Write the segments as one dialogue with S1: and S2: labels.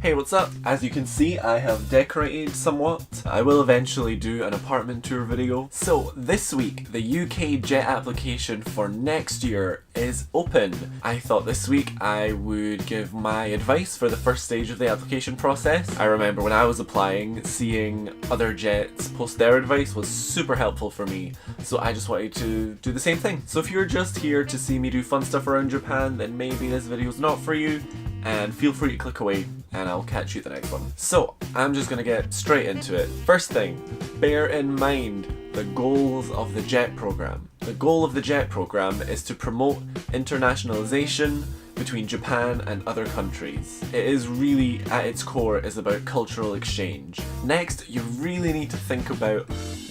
S1: Hey, what's up? As you can see, I have decorated somewhat. I will eventually do an apartment tour video. So this week, the UK jet application for next year is open. I thought this week I would give my advice for the first stage of the application process. I remember when I was applying, seeing other jets post their advice was super helpful for me. So I just wanted to do the same thing. So if you're just here to see me do fun stuff around Japan, then maybe this video is not for you. And feel free to click away and I'll catch you at the next one. So I'm just gonna get straight into it. First thing, bear in mind the goals of the JET program. The goal of the JET program is to promote internationalization between Japan and other countries. It is really, at its core, is about cultural exchange. Next, you really need to think about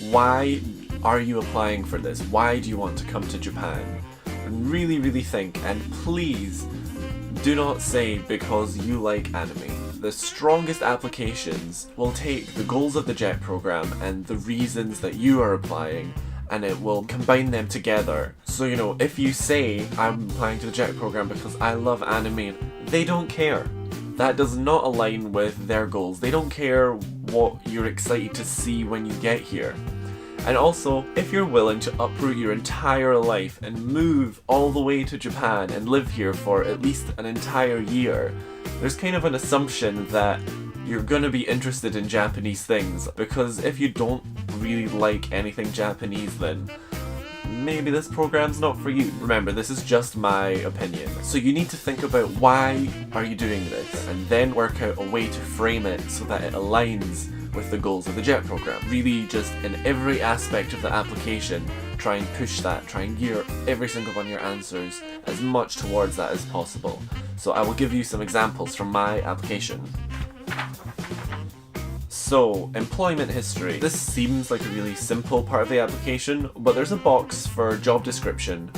S1: why are you applying for this? Why do you want to come to Japan? And really think, and please, do not say because you like anime. The strongest applications will take the goals of the JET program and the reasons that you are applying, and it will combine them together. So you know, if you say I'm applying to the JET program because I love anime, they don't care. That does not align with their goals. They don't care what you're excited to see when you get here. And also, if you're willing to uproot your entire life and move all the way to Japan and live here for at least an entire year, there's kind of an assumption that you're gonna be interested in Japanese things, because if you don't really like anything Japanese, then maybe this program's not for you. Remember, this is just my opinion. So you need to think about why are you doing this, and then work out a way to frame it so that it aligns with the goals of the JET program. Really, just in every aspect of the application, try and push that, try and gear every single one of your answers as much towards that as possible. So I will give you some examples from my application. So, employment history. This seems like a really simple part of the application, but there's a box for job description,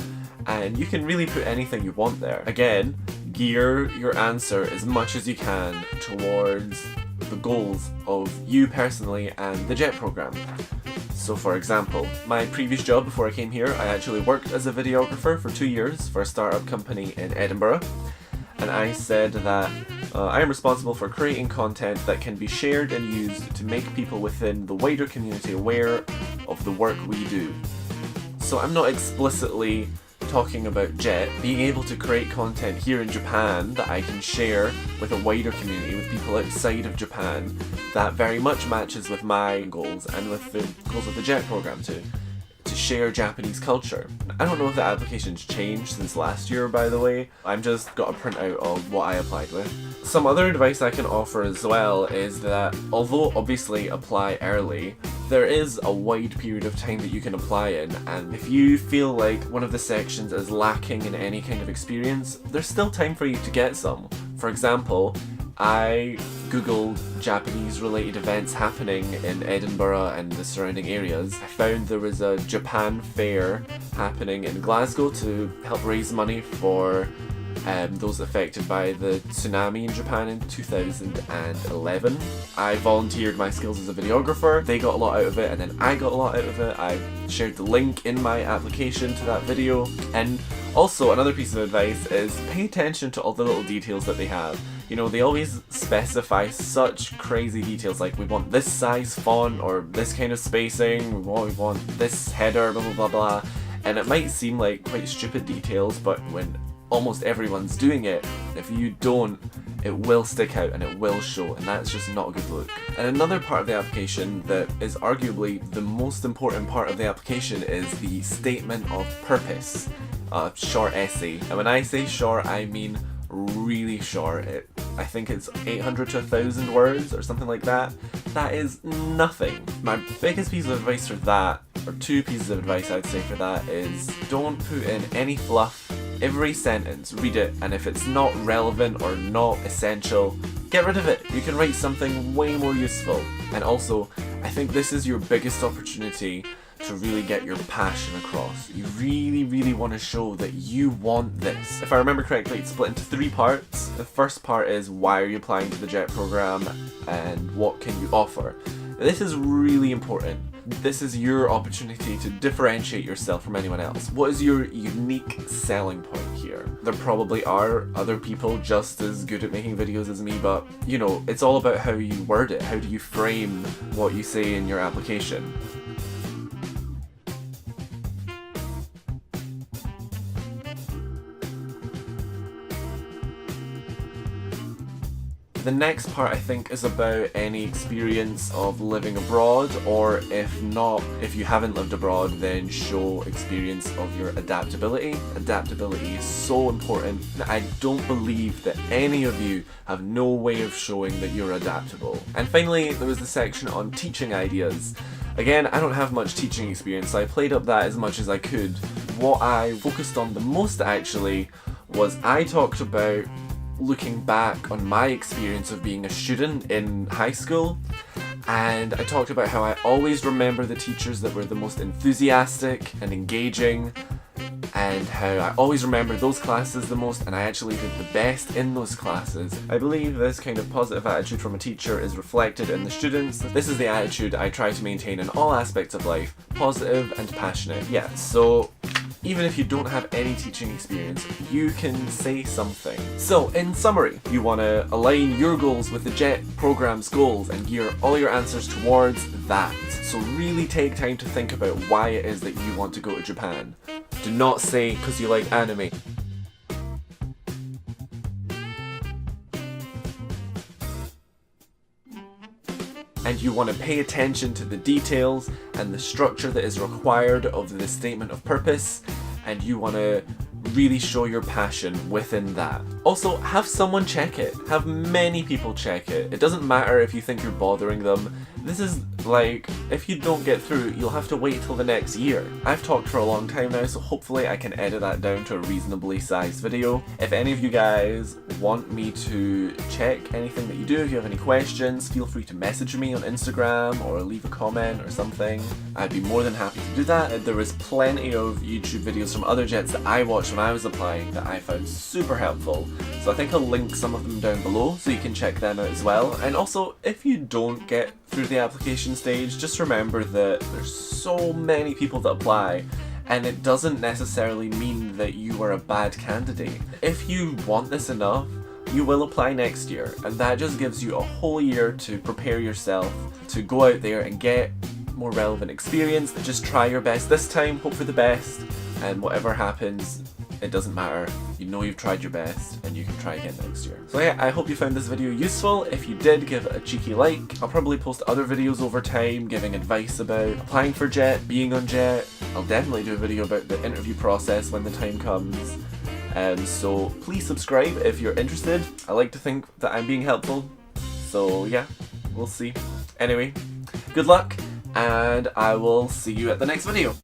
S1: and you can really put anything you want there. Again, gear your answer as much as you can towards the goals of you personally and the JET program. So for example, my previous job before I came here, I actually worked as a videographer for 2 years for a startup company in Edinburgh, and I said that I am responsible for creating content that can be shared and used to make people within the wider community aware of the work we do. So I'm not explicitly talking about JET, being able to create content here in Japan that I can share with a wider community, with people outside of Japan, that very much matches with my goals and with the goals of the JET program too. To share Japanese culture. I don't know if the application's changed since last year, by the way. I've just got a printout of what I applied with. Some other advice I can offer as well is that although obviously apply early, there is a wide period of time that you can apply in, and if you feel like one of the sections is lacking in any kind of experience, there's still time for you to get some. For example, I googled Japanese related events happening in Edinburgh and the surrounding areas. I found there was a Japan fair happening in Glasgow to help raise money for those affected by the tsunami in Japan in 2011. I volunteered my skills as a videographer. They got a lot out of it, and then I got a lot out of it. I shared the link in my application to that video. And also, another piece of advice is pay attention to all the little details that they have. You know, they always specify such crazy details, like we want this size font or this kind of spacing, we want this header, blah blah blah blah. And it might seem like quite stupid details, but when almost everyone's doing it, if you don't, it will stick out and it will show, and that's just not a good look. And another part of the application that is arguably the most important part of the application is the statement of purpose, a short essay. And when I say short, I mean really short. I think it's 800 to 1,000 words or something like that. That is nothing. My biggest piece of advice for that, or two pieces of advice I'd say for that, is don't put in any fluff. Every sentence, read it, and if it's not relevant or not essential, get rid of it. You can write something way more useful. And also, I think this is your biggest opportunity to really get your passion across. You really want to show that you want this. If I remember correctly, it's split into 3 parts. The first part is why are you applying to the JET program and what can you offer. This is really important. This is your opportunity to differentiate yourself from anyone else. What is your unique selling point here? There probably are other people just as good at making videos as me, but you know, it's all about how you word it. How do you frame what you say in your application? The next part I think is about any experience of living abroad, or if not, if you haven't lived abroad, then show experience of your adaptability. Adaptability is so important. I don't believe that any of you have no way of showing that you're adaptable. And finally, there was the section on teaching ideas. Again, I don't have much teaching experience, so I played up that as much as I could. What I focused on the most actually was I talked about looking back on my experience of being a student in high school, and I talked about how I always remember the teachers that were the most enthusiastic and engaging, and how I always remember those classes the most, and I actually did the best in those classes. I believe this kind of positive attitude from a teacher is reflected in the students. This is the attitude I try to maintain in all aspects of life, positive and passionate. Yeah, so even if you don't have any teaching experience, you can say something. So, in summary, you want to align your goals with the JET program's goals and gear all your answers towards that. So really take time to think about why it is that you want to go to Japan. Do not say because you like anime. And you want to pay attention to the details and the structure that is required of the statement of purpose, and you want to really show your passion within that. Also, have someone check it. Have many people check it. It doesn't matter if you think you're bothering them. This is like, if you don't get through, you'll have to wait till the next year. I've talked for a long time now, so hopefully I can edit that down to a reasonably sized video. If any of you guys want me to check anything that you do, if you have any questions, feel free to message me on Instagram or leave a comment or something. I'd be more than happy to do that. There was plenty of YouTube videos from other jets that I watched when I was applying that I found super helpful. So I think I'll link some of them down below so you can check them out as well. And also, if you don't get through the application stage, just remember that there's so many people that apply, and it doesn't necessarily mean that you are a bad candidate. If you want this enough, you will apply next year, and that just gives you a whole year to prepare yourself to go out there and get more relevant experience. Just try your best this time, hope for the best, and whatever happens, it doesn't matter. You know you've tried your best, and you can try again next year. So yeah, I hope you found this video useful. If you did, give it a cheeky like. I'll probably post other videos over time giving advice about applying for JET, being on JET. I'll definitely do a video about the interview process when the time comes. So please subscribe if you're interested. I like to think that I'm being helpful. So yeah, we'll see. Anyway, good luck, and I will see you at the next video.